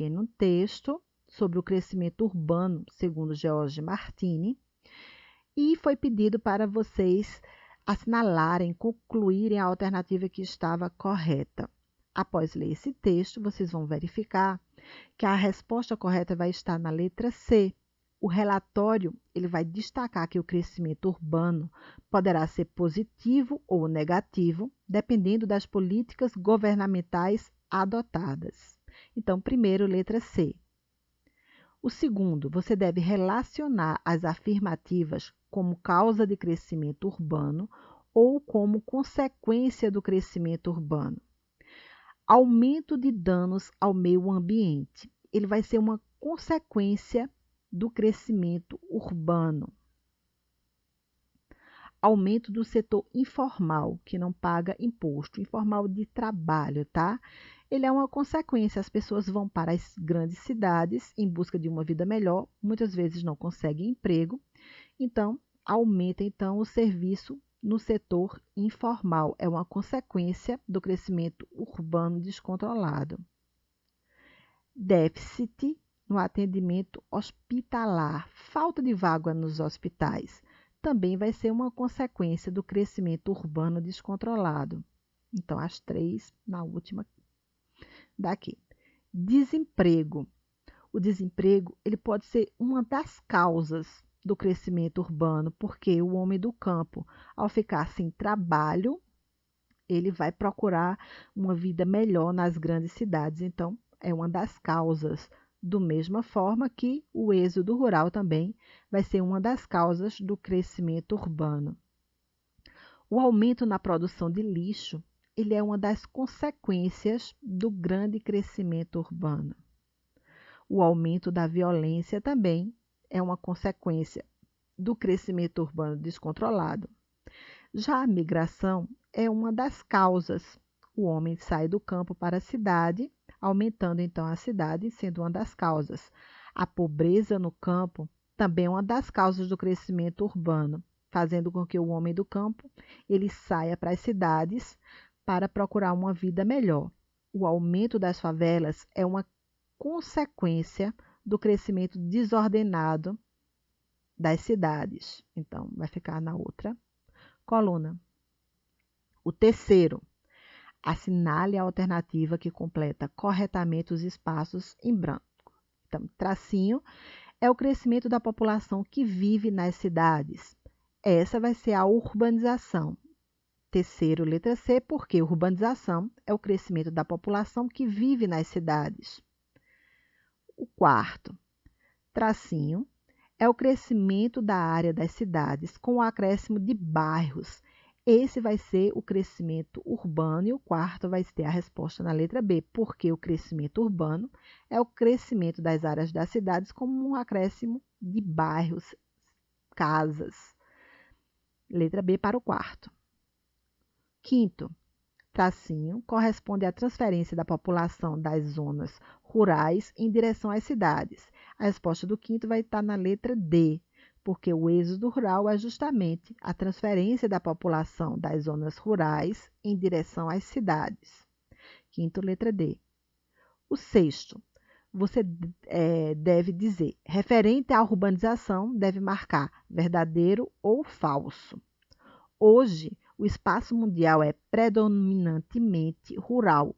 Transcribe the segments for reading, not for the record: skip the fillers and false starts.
em um texto sobre o crescimento urbano, segundo George Martini, e foi pedido para vocês assinalarem, concluírem a alternativa que estava correta. Após ler esse texto, vocês vão verificar que a resposta correta vai estar na letra C. O relatório ele vai destacar que o crescimento urbano poderá ser positivo ou negativo, dependendo das políticas governamentais adotadas. Então, primeiro, letra C. O segundo, você deve relacionar as afirmativas como causa de crescimento urbano ou como consequência do crescimento urbano. Aumento de danos ao meio ambiente. Ele vai ser uma consequência do crescimento urbano. Aumento do setor informal, que não paga imposto, informal de trabalho, tá? Ele é uma consequência, as pessoas vão para as grandes cidades em busca de uma vida melhor, muitas vezes não conseguem emprego, então aumenta então o serviço no setor informal, é uma consequência do crescimento urbano descontrolado. Déficit no atendimento hospitalar, falta de vaga nos hospitais, também vai ser uma consequência do crescimento urbano descontrolado. Então, as três na última daqui. Desemprego. O desemprego ele pode ser uma das causas do crescimento urbano, porque o homem do campo, ao ficar sem trabalho, ele vai procurar uma vida melhor nas grandes cidades. Então, é uma das causas. Da mesma forma que o êxodo rural também vai ser uma das causas do crescimento urbano. O aumento na produção de lixo, ele é uma das consequências do grande crescimento urbano. O aumento da violência também é uma consequência do crescimento urbano descontrolado. Já a migração é uma das causas. O homem sai do campo para a cidade, aumentando então a cidade, sendo uma das causas. A pobreza no campo também é uma das causas do crescimento urbano, fazendo com que o homem do campo ele saia para as cidades para procurar uma vida melhor. O aumento das favelas é uma consequência do crescimento desordenado das cidades. Então, vai ficar na outra coluna. O terceiro, assinale a alternativa que completa corretamente os espaços em branco. Então, tracinho é o crescimento da população que vive nas cidades. Essa vai ser a urbanização. Terceiro, letra C, porque urbanização é o crescimento da população que vive nas cidades. O quarto, tracinho, é o crescimento da área das cidades com o acréscimo de bairros. Esse vai ser o crescimento urbano e o quarto vai ter a resposta na letra B, porque o crescimento urbano é o crescimento das áreas das cidades como um acréscimo de bairros, casas. Letra B para o quarto. Quinto, tracinho, corresponde à transferência da população das zonas rurais em direção às cidades. A resposta do quinto vai estar na letra D, porque o êxodo rural é justamente a transferência da população das zonas rurais em direção às cidades. Quinto, letra D. O sexto, você deve dizer, referente à urbanização, deve marcar verdadeiro ou falso. Hoje, o espaço mundial é predominantemente rural,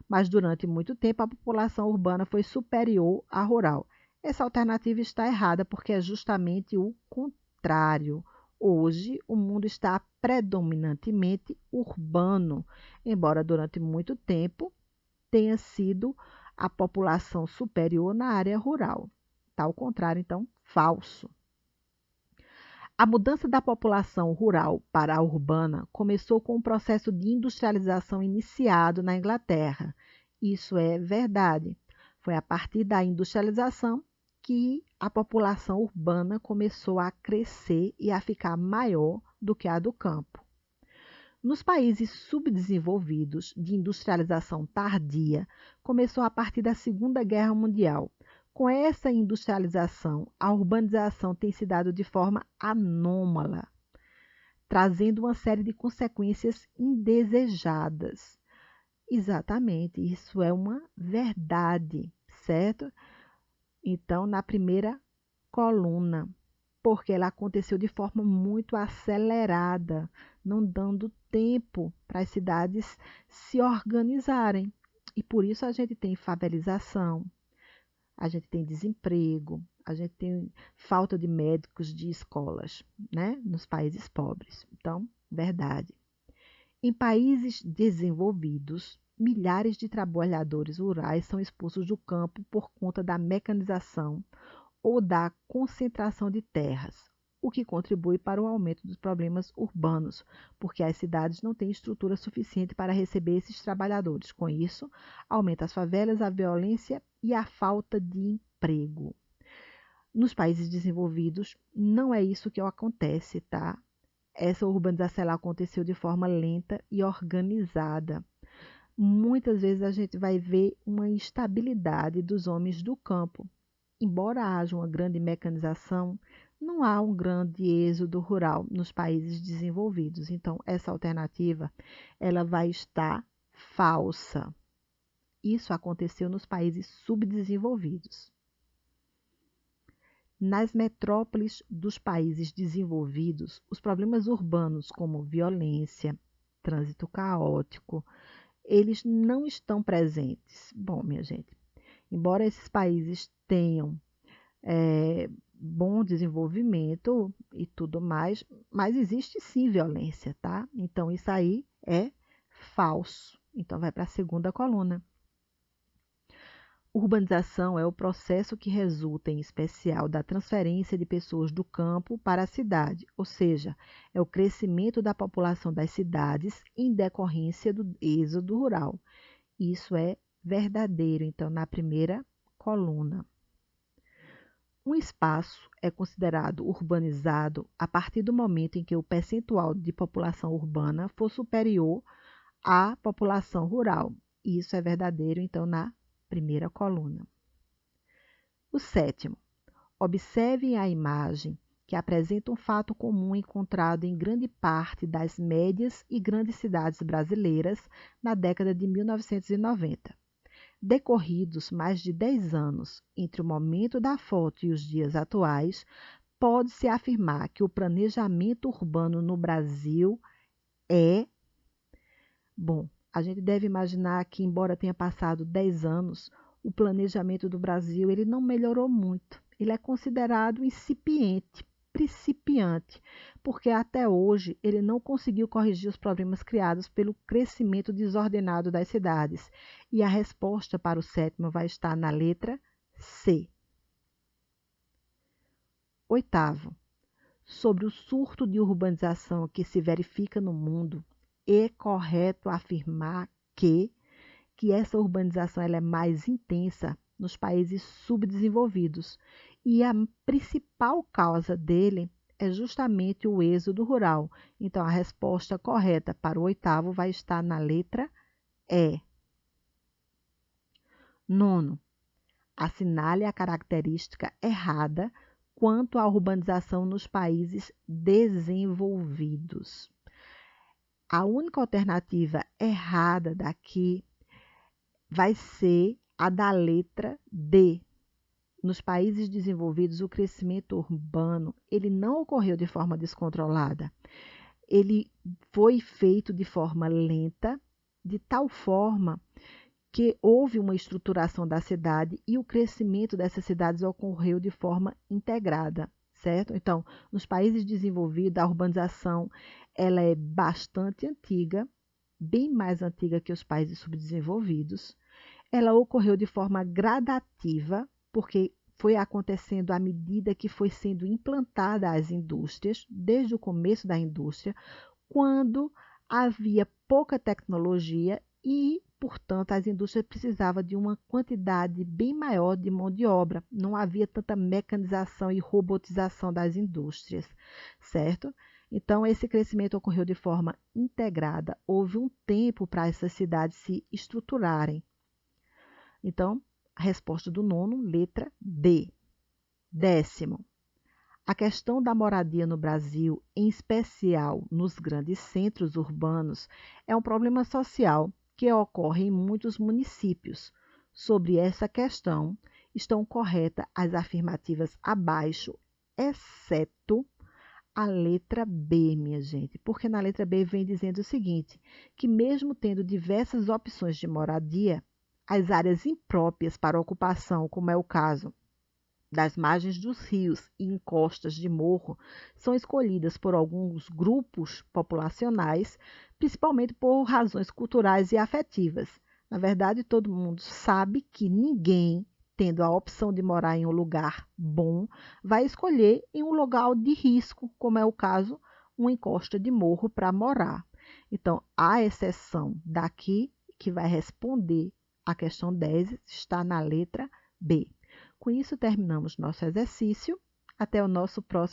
mas durante muito tempo a população urbana foi superior à rural. Essa alternativa está errada porque é justamente o contrário. Hoje, o mundo está predominantemente urbano, embora durante muito tempo tenha sido a população superior na área rural. Está ao contrário, então, falso. A mudança da população rural para a urbana começou com o processo de industrialização iniciado na Inglaterra. Isso é verdade. Foi a partir da industrialização que a população urbana começou a crescer e a ficar maior do que a do campo. Nos países subdesenvolvidos de industrialização tardia, começou a partir da Segunda Guerra Mundial. Com essa industrialização, a urbanização tem se dado de forma anômala, trazendo uma série de consequências indesejadas. Exatamente, isso é uma verdade. certo? Então, na primeira coluna, porque ela aconteceu de forma muito acelerada, não dando tempo para as cidades se organizarem. E por isso a gente tem favelização, a gente tem desemprego, a gente tem falta de médicos de escolas, né, nos países pobres. Então, verdade. Em países desenvolvidos, milhares de trabalhadores rurais são expulsos do campo por conta da mecanização ou da concentração de terras, o que contribui para o aumento dos problemas urbanos, porque as cidades não têm estrutura suficiente para receber esses trabalhadores. Com isso, aumenta as favelas, a violência e a falta de emprego. Nos países desenvolvidos, não é isso que acontece, tá? Essa urbanização ela aconteceu de forma lenta e organizada. Muitas vezes a gente vai ver uma instabilidade dos homens do campo. Embora haja uma grande mecanização, não há um grande êxodo rural nos países desenvolvidos. Então, essa alternativa ela vai estar falsa. Isso aconteceu nos países subdesenvolvidos. Nas metrópoles dos países desenvolvidos, os problemas urbanos como violência, trânsito caótico, eles não estão presentes. Bom, minha gente, embora esses países tenham bom desenvolvimento e tudo mais, mas existe sim violência, tá? Então, isso aí é falso. Então, vai para a segunda coluna. Urbanização é o processo que resulta, em especial, da transferência de pessoas do campo para a cidade, ou seja, é o crescimento da população das cidades em decorrência do êxodo rural. Isso é verdadeiro, então, na primeira coluna. Um espaço é considerado urbanizado a partir do momento em que o percentual de população urbana for superior à população rural. Isso é verdadeiro, então, na primeira coluna. O sétimo, observem a imagem que apresenta um fato comum encontrado em grande parte das médias e grandes cidades brasileiras na década de 1990. Decorridos mais de 10 anos entre o momento da foto e os dias atuais, pode-se afirmar que o planejamento urbano no Brasil é... Bom, a gente deve imaginar que, embora tenha passado 10 anos, o planejamento do Brasil ele não melhorou muito. Ele é considerado incipiente, principiante, porque até hoje ele não conseguiu corrigir os problemas criados pelo crescimento desordenado das cidades. E a resposta para o sétimo vai estar na letra C. Oitavo, sobre o surto de urbanização que se verifica no mundo, é correto afirmar que essa urbanização ela é mais intensa nos países subdesenvolvidos e a principal causa dele é justamente o êxodo rural. Então, a resposta correta para o oitavo vai estar na letra E. Nono, assinale a característica errada quanto à urbanização nos países desenvolvidos. A única alternativa errada daqui vai ser a da letra D. Nos países desenvolvidos, o crescimento urbano ele não ocorreu de forma descontrolada. Ele foi feito de forma lenta, de tal forma que houve uma estruturação da cidade e o crescimento dessas cidades ocorreu de forma integrada, certo? Então, nos países desenvolvidos, a urbanização ela é bastante antiga, bem mais antiga que os países subdesenvolvidos. Ela ocorreu de forma gradativa, porque foi acontecendo à medida que foi sendo implantada as indústrias, desde o começo da indústria, quando havia pouca tecnologia e, portanto, as indústrias precisavam de uma quantidade bem maior de mão de obra. Não havia tanta mecanização e robotização das indústrias, certo? Então, esse crescimento ocorreu de forma integrada. Houve um tempo para essas cidades se estruturarem. Então, a resposta do nono, letra D. Décimo, a questão da moradia no Brasil, em especial nos grandes centros urbanos, é um problema social que ocorre em muitos municípios, Sobre essa questão, estão corretas as afirmativas abaixo, exceto a letra B, minha gente, porque na letra B vem dizendo o seguinte, que mesmo tendo diversas opções de moradia, as áreas impróprias para ocupação, como é o caso das margens dos rios e encostas de morro, são escolhidas por alguns grupos populacionais, principalmente por razões culturais e afetivas. Na verdade, todo mundo sabe que ninguém, tendo a opção de morar em um lugar bom, vai escolher em um lugar de risco, como é o caso, uma encosta de morro para morar. Então, a exceção daqui, que vai responder a questão 10, está na letra B. Com isso, terminamos nosso exercício. Até o nosso próximo